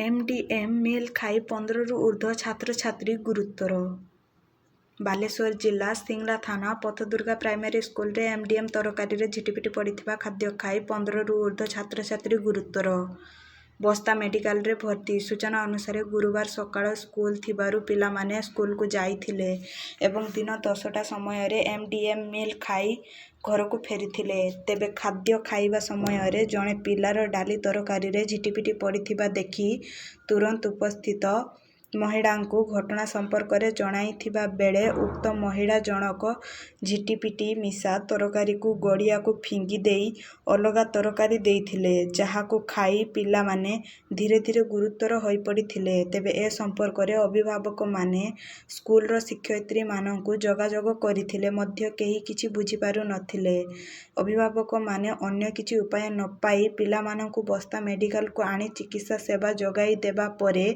MDM मिल खाई 15 ରୁ ଊର୍ଦ୍ଧ୍ୱ ଛାତ୍ରଛାତ୍ରୀ ଗୁରୁତର। ବାଲେଶ୍ୱର ଜିଲ୍ଲା ସିଂଲା ଥାନା ପଥଦୁର୍ଗା ପ୍ରାଇମେରୀ ସ୍କୁଲରେ ଏମଡିଏମ୍ ତରକାରୀରେ ଝିଟିପିଟି ପଡ଼ିଥିବା ଖାଦ୍ୟ ଖାଇ 15 ରୁ ଊର୍ଦ୍ଧ୍ୱ ଛାତ୍ରଛାତ୍ରୀ ଗୁରୁତର। ବସ୍ତା ମେଡିକାଲରେ ଭର୍ତ୍ତି। ସୂଚନା ଅନୁସାରେ ଗୁରୁବାର ସକାଳ ସ୍କୁଲ ଥିବାରୁ ପିଲାମାନେ ସ୍କୁଲକୁ ଯାଇଥିଲେ ଏବଂ ଦିନ 10ଟା ସମୟରେ ଏମଡିଏମ୍ ମିଲ୍ ଖାଇ ଘରକୁ ଫେରିଥିଲେ। ତେବେ ଖାଦ୍ୟ ଖାଇବା ସମୟରେ ଜଣେ ପିଲାର ଡାଲି ତରକାରୀରେ ଝିଟିପିଟି ପଡ଼ିଥିବା ଦେଖି ତୁରନ୍ତ ଉପସ୍ଥିତ ମହିଳାଙ୍କୁ ଘଟଣା ସମ୍ପର୍କରେ ଜଣାଇଥିବା ବେଳେ ଉକ୍ତ ମହିଳା ଜଣକ ଝିଟିପିଟି ମିଶା ତରକାରୀକୁ ଗଡ଼ିଆକୁ ଫିଙ୍ଗି ଦେଇ ଅଲଗା ତରକାରୀ ଦେଇଥିଲେ, ଯାହାକୁ ଖାଇ ପିଲାମାନେ ଧୀରେ ଧୀରେ ଗୁରୁତର ହୋଇପଡ଼ିଥିଲେ। ତେବେ ଏ ସମ୍ପର୍କରେ ଅଭିଭାବକମାନେ ସ୍କୁଲର ଶିକ୍ଷୟିତ୍ରୀମାନଙ୍କୁ ଯୋଗାଯୋଗ କରିଥିଲେ ମଧ୍ୟ କେହି କିଛି ବୁଝିପାରୁ ନଥିଲେ। ଅଭିଭାବକମାନେ ଅନ୍ୟ କିଛି ଉପାୟ ନ ପାଇ ପିଲାମାନଙ୍କୁ ବସ୍ତା ମେଡିକାଲକୁ ଆଣି ଚିକିତ୍ସା ସେବା ଯୋଗାଇ ଦେବା ପରେ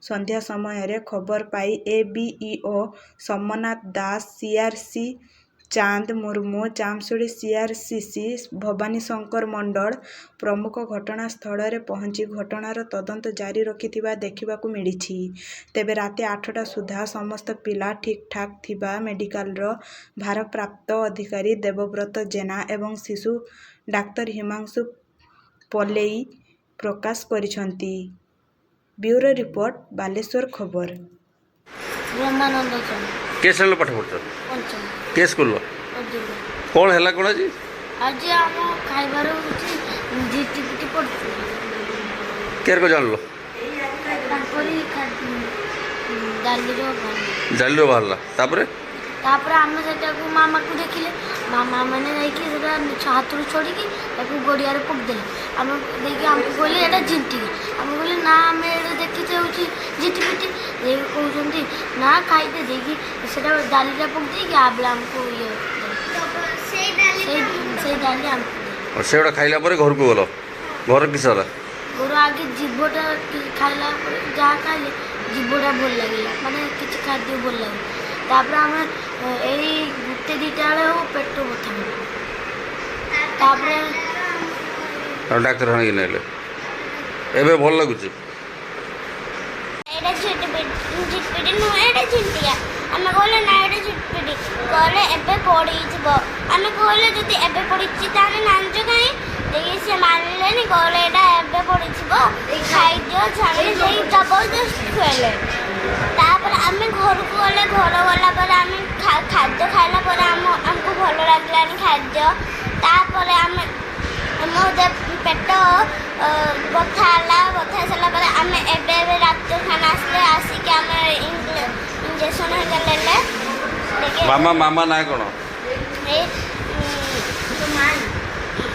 ସନ୍ଧ୍ୟା ସମୟରେ ଖବର ପାଇ ଏବିଇଓ ସୋମନାଥ ଦାସ, ସିଆରସି ଚାନ୍ଦ ମୁର୍ମୁ, ଜାମଶେଦୀ ସିଆରସିସି ଭବାନୀ ଶଙ୍କର ମଣ୍ଡଳ ପ୍ରମୁଖ ଘଟଣାସ୍ଥଳରେ ପହଞ୍ଚି ଘଟଣାର ତଦନ୍ତ ଜାରି ରଖିଥିବା ଦେଖିବାକୁ ମିଳିଛି। ତେବେ ରାତି 8ଟା ସୁଦ୍ଧା ସମସ୍ତ ପିଲା ଠିକ୍ଠାକ୍ ଥିବା ମେଡିକାଲର ଭାରପ୍ରାପ୍ତ ଅଧିକାରୀ ଦେବବ୍ରତ ଜେନା ଏବଂ ଶିଶୁ ଡାକ୍ତର ହିମାଂଶୁ ପଲେଇ ପ୍ରକାଶ କରିଛନ୍ତି। ବ୍ୟୁରୋ ରିପୋର୍ଟ, ବାଲେଶ୍ୱର ଖବର। ବ୍ରହ୍ମାନନ୍ଦ के श्रेणी पाठ पढ़ुଛ? के स्कूल कौन है कौन आज आज आम खाइबार होची झिटिपिटी पड़ती केर को जानलो जाली रो बाहरला तापरे आम से मामा को देखिले मामा मैंने हाथ छोड़ी गड़िया पकदेले आम देखिए आमको कहले एटा झिंटी आम कहले ना आम देखी झिटिपिटी कहते ना खाईदे देखी से डालीटा पकदे आबला आमको ये डाली आमको से खाइला पर घर को गलो घर किस होला घर आगे जीवटा खाइला जहाँ खाइले जीवटा भल लगे माने किसी खाद्य भल लगे तापर आम यही गुटे दुटा बेले पेट बथा डाक्तर खाना नेले एबे भल लगुची एटा झिटपिटी नुहे एटा झिंटिया आमे कहले ना एटा झिटपिटी कहले एबे पड़ी जबो आमे कहले जदी एबे पड़ी छि ताने नांज काई देखि से मानलेनी कहले एटा एबे पड़ी छिबो खाई दियो छानी देई जबरदस्त खेले तापर आमे घर को गले घर वाला पर आमे खाद्य खाइला पर हमको भलो लागलानी खाद्य तापर आमे मो पेट बथा सारा पर आम एबे रात खाना आसले आसिक आम इंजेक्शन ले मामा मामा ना कौन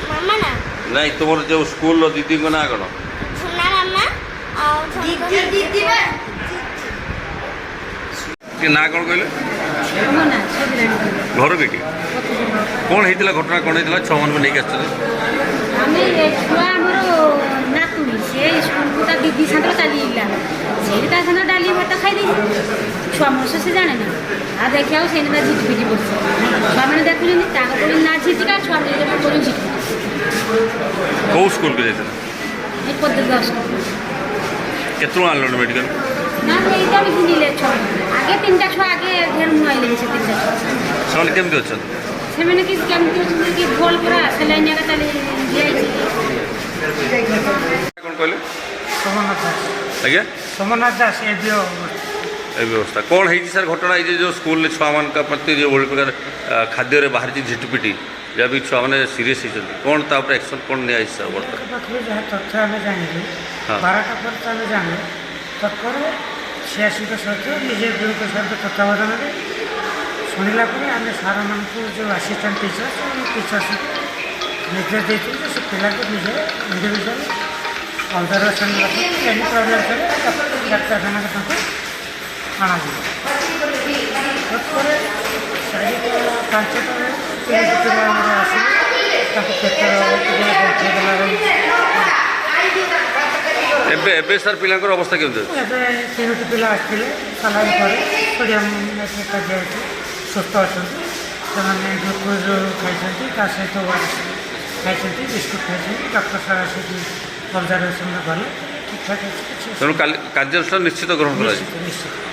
मामा ना नहीं तुम जो स्कूल दीदी को ना कौन झुना मामा दीदी ना कौन कहले घर बेटी कौन होता घटना कौन होता 6 मन को नहीं छुआ नातुणी से स्कूल को दीदी साथ चली से डाली भात खाई छुआ मस से जाने ना आ देखिए से झिटिपिटी पड़े छुआ मैंने देखुं ना झिटिका छुआ मैंने झिटिका कौ स्कूल को पदुर्गा स्कूल केतु आनल मेडिकल ना यहीटा भी घिनिले छुआ आगे 3टा छुआ आगे घेर मुआइले से 3टा छुआ से केमती अच्छा से मैंने कि भल पूरा सेलाइन चली कौन कहले सोमनाथ दास आज्ञा सोमनाथ दास ए व्यवस्था कौन है सर घटना ये जो स्कूल छुआ मान प्रति जो बड़ी प्रकार खाद्य बाहर झिटिपिटी जब भी छुआ मैंने सीरीयस होती कौन तापर एक्शन कौन नहीं सर पाखे जहाँ तथ्य आम जानी 12टा पर आम जाने तत्पर 86 सहित निजे गुरु सहित तत्वावधान शुणिला आम सार मान जो आसिस्टाट टीचर्स निर्देश देते से पिला को निजे इंडिविजुअल ऑब्जर्वेशन रखी एनी प्रॉब्लम चले डाक्तखाना आना तत्पर 5टा एबे सर पिला अवस्था केमती 3टी पिला आसते सालाइन पर सोडियम दिखाई सुस्थ अच्छा से ग्लुकोज खाई सहित खाई बिस्कुट खाई डॉक्टर सार आसिक ऑब्जर्वेशन गले ଠିକ୍ଠାକ୍ ଅଛି କିଛି ତେଣୁ କାର୍ଯ୍ୟାନୁଷ୍ଠାନ ନିଶ୍ଚିତ ଗ୍ରହଣ କରାଯିବ। ନିଶ୍ଚିତ ନିଶ୍ଚିତ